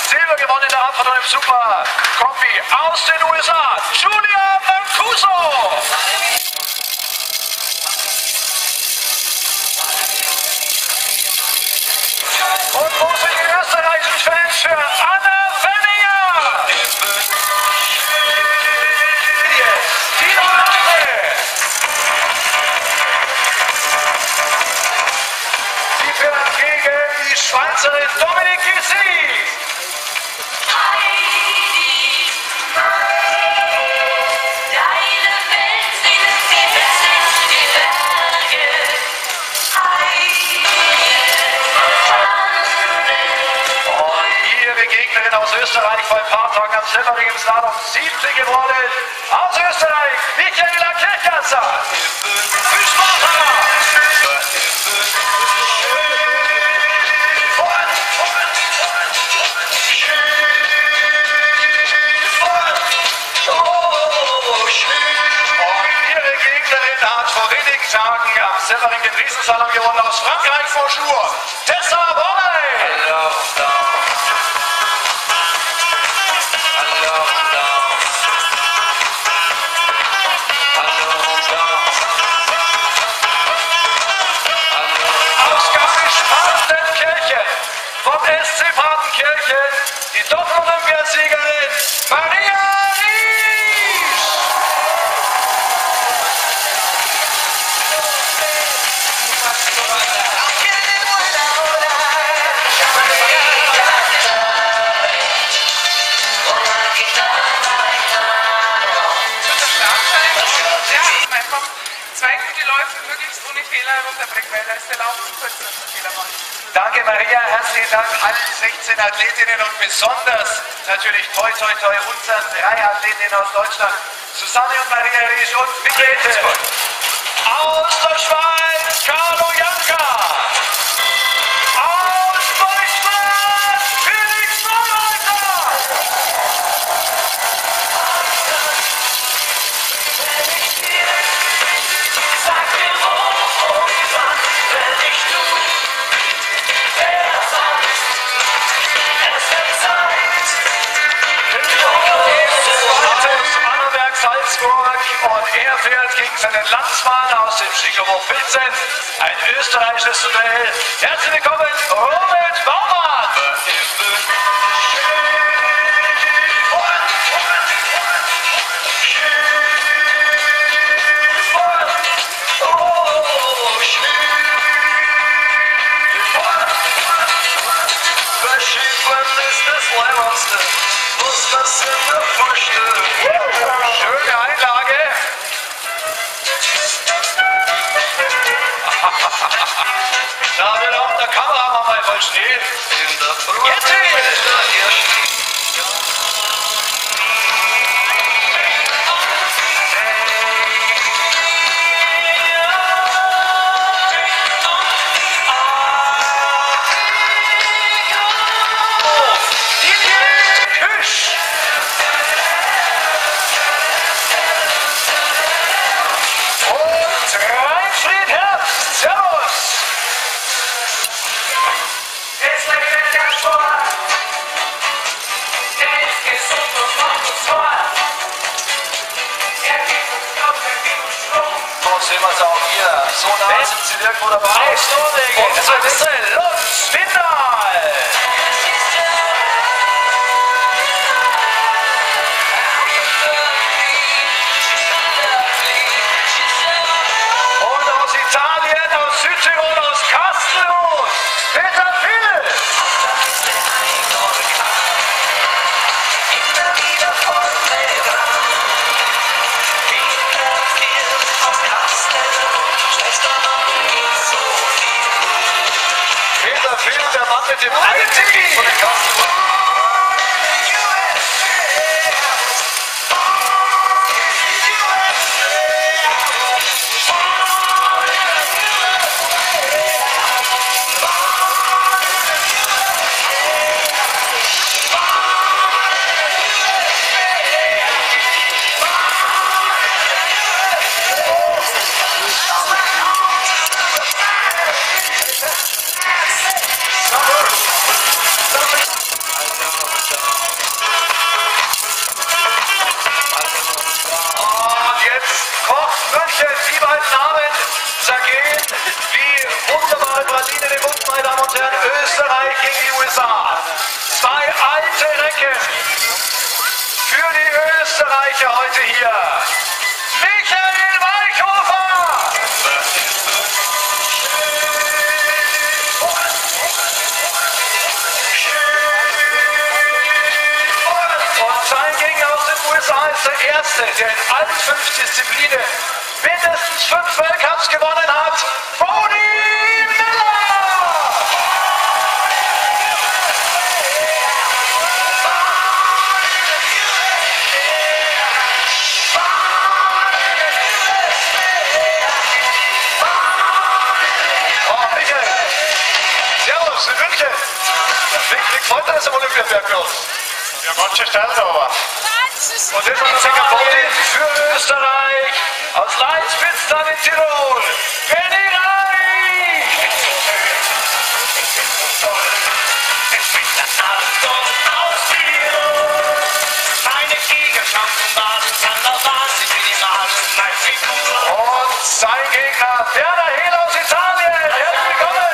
Silber gewonnen in der Abfahrt im Super Kombi aus den USA, Julia Mancuso. Und wo sind die österreichischen Fans für Anna Fenninger? Die Nase. Sie fährt gegen die Schweizerin Dominique Gysi. Gegnerin aus Österreich vor ein paar Tagen am Semmering im Slalom 7. geworden. Aus Österreich, Michaela Kirchgasser. Viel Spaß, Und ihre Gegnerin hat vor wenigen Tagen am Semmering den Riesenslalom gewonnen aus Frankreich vor Schur. Tessa Bonnet. Vom SC Partenkirchen, die Doppel-Olympiasiegerin Maria Riesch. Einfach zwei gute Läufe möglichst ohne Fehler runterbringen, weil da ist der Lauf zu kurz, dass der Fehler macht. Danke Maria, herzlichen Dank allen 16 Athletinnen und besonders natürlich toi toi toi unseren 3 Athletinnen aus Deutschland, Susanne und Maria Riesch und Brigitte. Aus der Schweiz, Carlo Janka. Aus Deutschland, Felix Neureiter. Salzburg und er fährt gegen seinen Landsmann aus dem Skigebiet Pilzen. Ein österreichisches Duell. Herzlich willkommen, Robert Baumann. Schöne Einlage. Da wird auch der Kameramann mal stehen. Jetzt sehen wir es auch hier. So nah sind sie irgendwo dabei. Aus Norwegen, Axel und Svindal. Und aus Italien, aus Südtirol, aus Kastellus, Peter Philipp. Der Mann mit dem alten von den Kasten. Linie im Mund, meine Damen und Herren. Österreich gegen die USA. Zwei alte Recken. Für die Österreicher heute hier. Michael Weichhofer. Und sein Gegner aus den USA ist der Erste, der in allen 5 Disziplinen mindestens 5 Weltcups gewonnen hat. Boni Miller! Oh, Michael! Servus, in München! Wie gefällt dir das am Olympiaberg bei uns? Ja, ganz schön steil da, aber. Und jetzt noch ein Podium für Österreich aus Leinspitz dann in Tirol. Benny Reich! Und sein Gegner Werner Hehl aus Italien. Herzlich willkommen!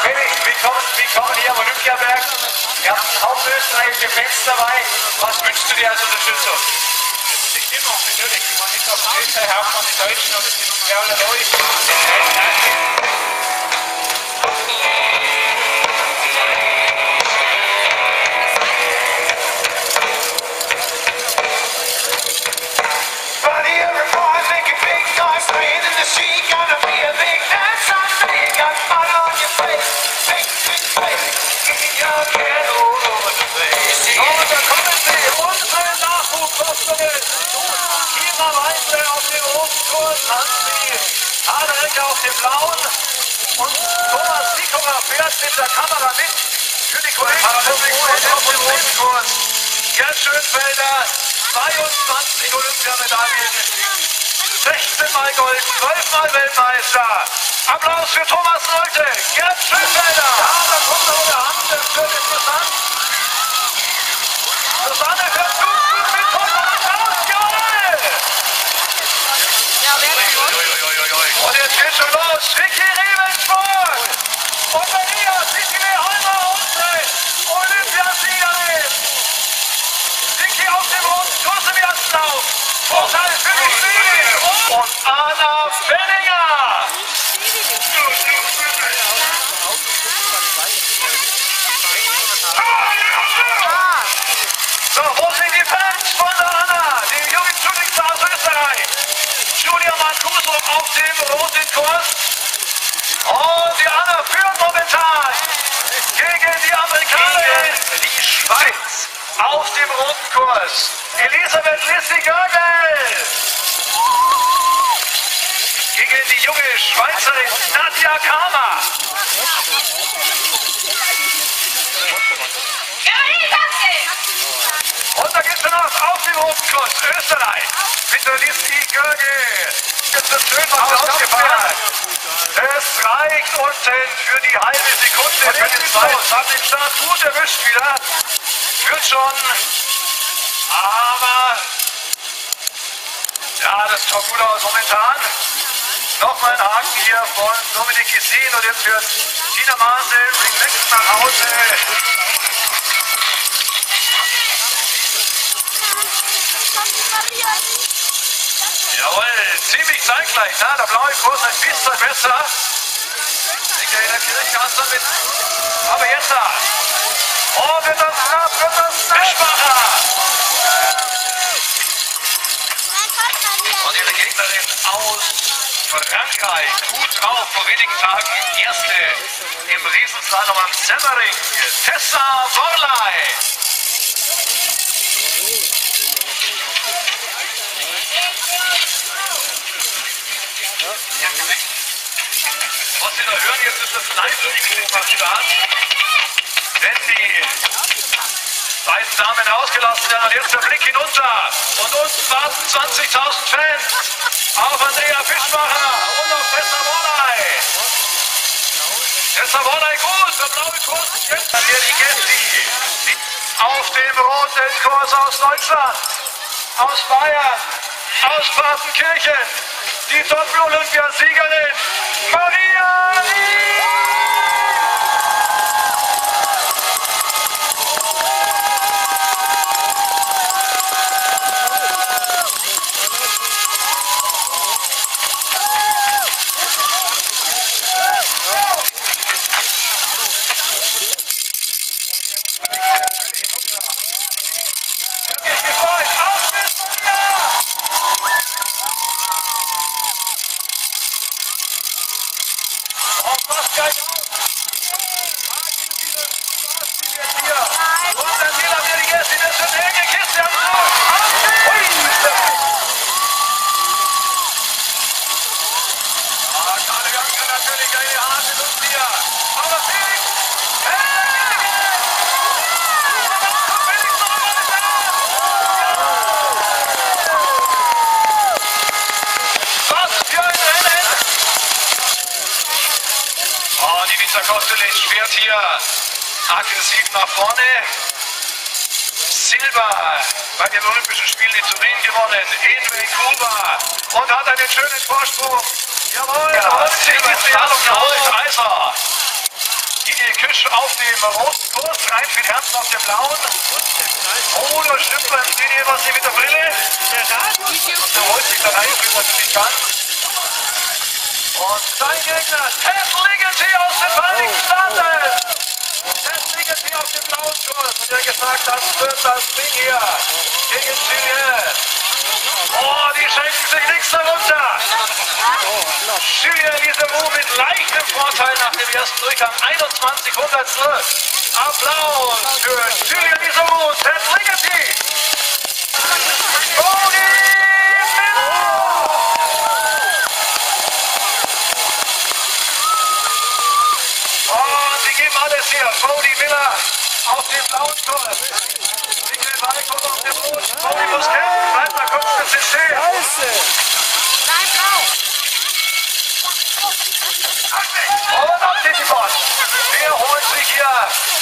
Benny, wie kommen hier am Olympiaberg? Ihr habt einen Haufen österreichische Fans dabei. Was wünschst du dir als Unterstützung? Die Stimmung, natürlich. Man ist auf Österreich, auch von den Deutschen, aber die sind alle neu. But here boys making big noise, playing in the sea, gonna be a big dance on me. Got mud on your face, big face, kicking your can all over the place. Und da kommen sie, unsere Nachwuchshoffnungen. Kira Weidle auf dem roten Kurs, Hansi Haderek auf dem blauen. Und Thomas Sikorer fährt mit der Kamera mit für die Kollegen auf dem roten Kurs. Gerd Schönfelder, 22 Olympiamedaillen, 16 Mal Gold, 12 Mal Weltmeister. Applaus für Thomas Nolte, Gerd Schönfelder. Ja, da kommt noch der Hand, das wird interessant. Susanne Versuchen mit Thomas aus, jawohl! Und jetzt geht schon los, Vicky Rebensburg und Maria Sicile Holmer, unsere Olympiasiegerin. Vicky auf dem roten Kurs im ersten Lauf. Vorteil für die Schweden. Und Anna Fenninger. So, wo sind die Fans von der Anna? Die junge Shootingstar aus Österreich. Julia Mancuso auf dem roten Kurs. Und die Anna führt momentan gegen die Amerikanerin, die Schweiz. Auf dem roten Kurs. Elisabeth Lissy Görgel. Gegen die junge Schweizerin Nadja Kama. Und da geht's schon noch auf dem roten Kurs. Österreich mit der Lissy Görgel. Jetzt wird schön was ausgefahren. Es reicht unten für die halbe Sekunde für den Schweiz. Hat den Start gut erwischt wieder. Führt schon, aber ja, das schaut gut aus momentan. Nochmal ein Haken hier von Dominik Gessin und jetzt führt Tina Maase relaxed nach Hause. Jawohl, ziemlich zeitgleich, ne? Der blaue Kurs ein bisschen besser. Michaela Kirchgasser mit, aber jetzt da. Oh, wird das knapp, wird das Fischbacher! Und ihre Gegnerin aus Frankreich, gut drauf, vor wenigen Tagen Erste im Riesenslalom am Semmering, Tessa Worley. Was Sie da hören, jetzt ist das Live-Mikrofon am Start. Denn die beiden Damen ausgelassen werden und jetzt der Blick hinunter. Und unten warten 20.000 Fans auf Andrea Fischbacher und auf Tessa Worley. Tessa Worley gut, der blaue Kurs ist jetzt hier die Gäste auf dem roten Kurs aus Deutschland. aus Bayern, aus Partenkirchen, die Doppel-Olympiasiegerin Maria Ries! Kostelic fährt hier aggressiv nach vorne. Silber bei den Olympischen Spielen in Turin gewonnen, in Vancouver und hat einen schönen Vorsprung. Jawohl, ja, Silber Eiser. Die Küsch auf dem roten Kurs, rein für die Herzen auf dem blauen. Oh, da stimmt beim Dini was hier mit der Brille. Der holt sich dann einfügt natürlich ganz. Und sein Gegner, Tess Ligeti aus den Vereinigten Staaten. Tess Ligeti auf dem blauen Kurs. Und er gesagt, das wird das Ding hier gegen Julien. Oh, die schenken sich nichts darunter. Julien Lisemou mit leichtem Vorteil nach dem ersten Durchgang. 21 Hundertstel. Applaus für Julien Lisemou und Tess Ligeti. Alles hier, Bodie Miller auf dem blauen Kurs. Miguel Weikhoff auf dem roten. Bodie muss kämpfen, bleibt da kurz das System. Und auf den Bot. Wer holt sich hier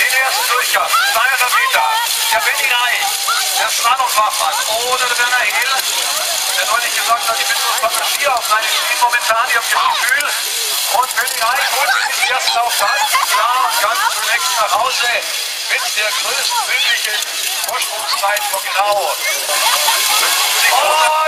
den ersten Durchgang? 200 Meter. Der Benny Rai, der Slalomfachmann oder der Werner Hill. Der neulich gesagt hat, ich bin nur Passagier auf meinem Spiel momentan, ich habe das Gefühl. Und Benny Rai holt sich den ersten auf ganz klar und ganz relaxed nach Hause mit der größtmöglichen Vorsprungszeit von genau 50 Sekunden.